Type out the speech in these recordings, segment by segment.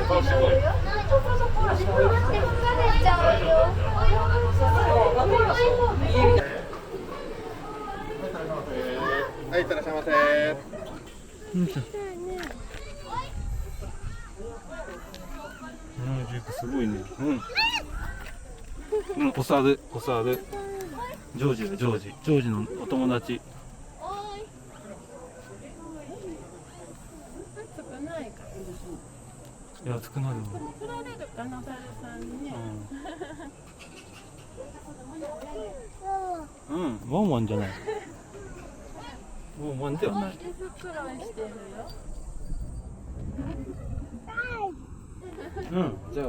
はい、いってらっしゃいませ。すごいね。おさる。ジョージのお友達。少ないか。いや、少ないよ。取られるかな、猿さんにね。ワンワンじゃない。ワンワンではない。毛づくろいしてるよ。じゃあ。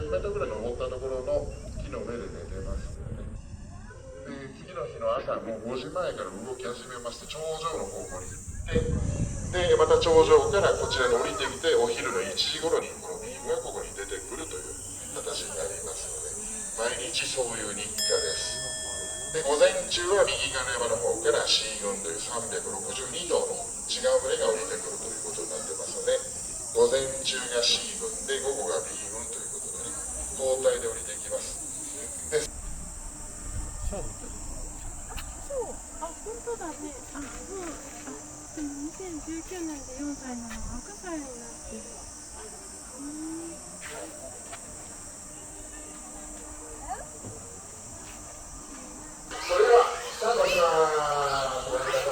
10メートルぐらい登ったところの木の上で寝てますよね。で、次の日の朝もう5時前から動き始めまして、頂上の方向に行って、で、また頂上からこちらに降りてきて、お昼の1時頃にこのビームがここに出てくるという形になりますので、毎日そういう日課です。で、午前中は右側の山の方からシー群という362頭の違う群れが降りてくるということになってますので、午前中がシー群で午後が B 群ということでね、交代で降りていきます。で、そう、あ、本当だね。あ、でも2019年で4歳なのが6歳になってる。それではスタートします。ご覧ください。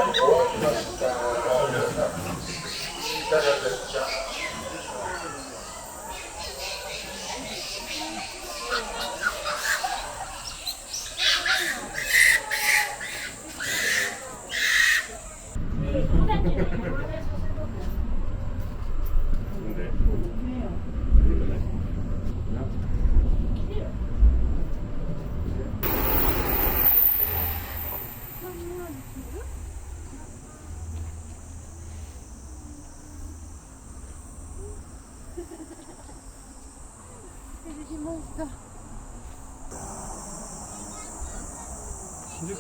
終わりました。いかがですか。できました。で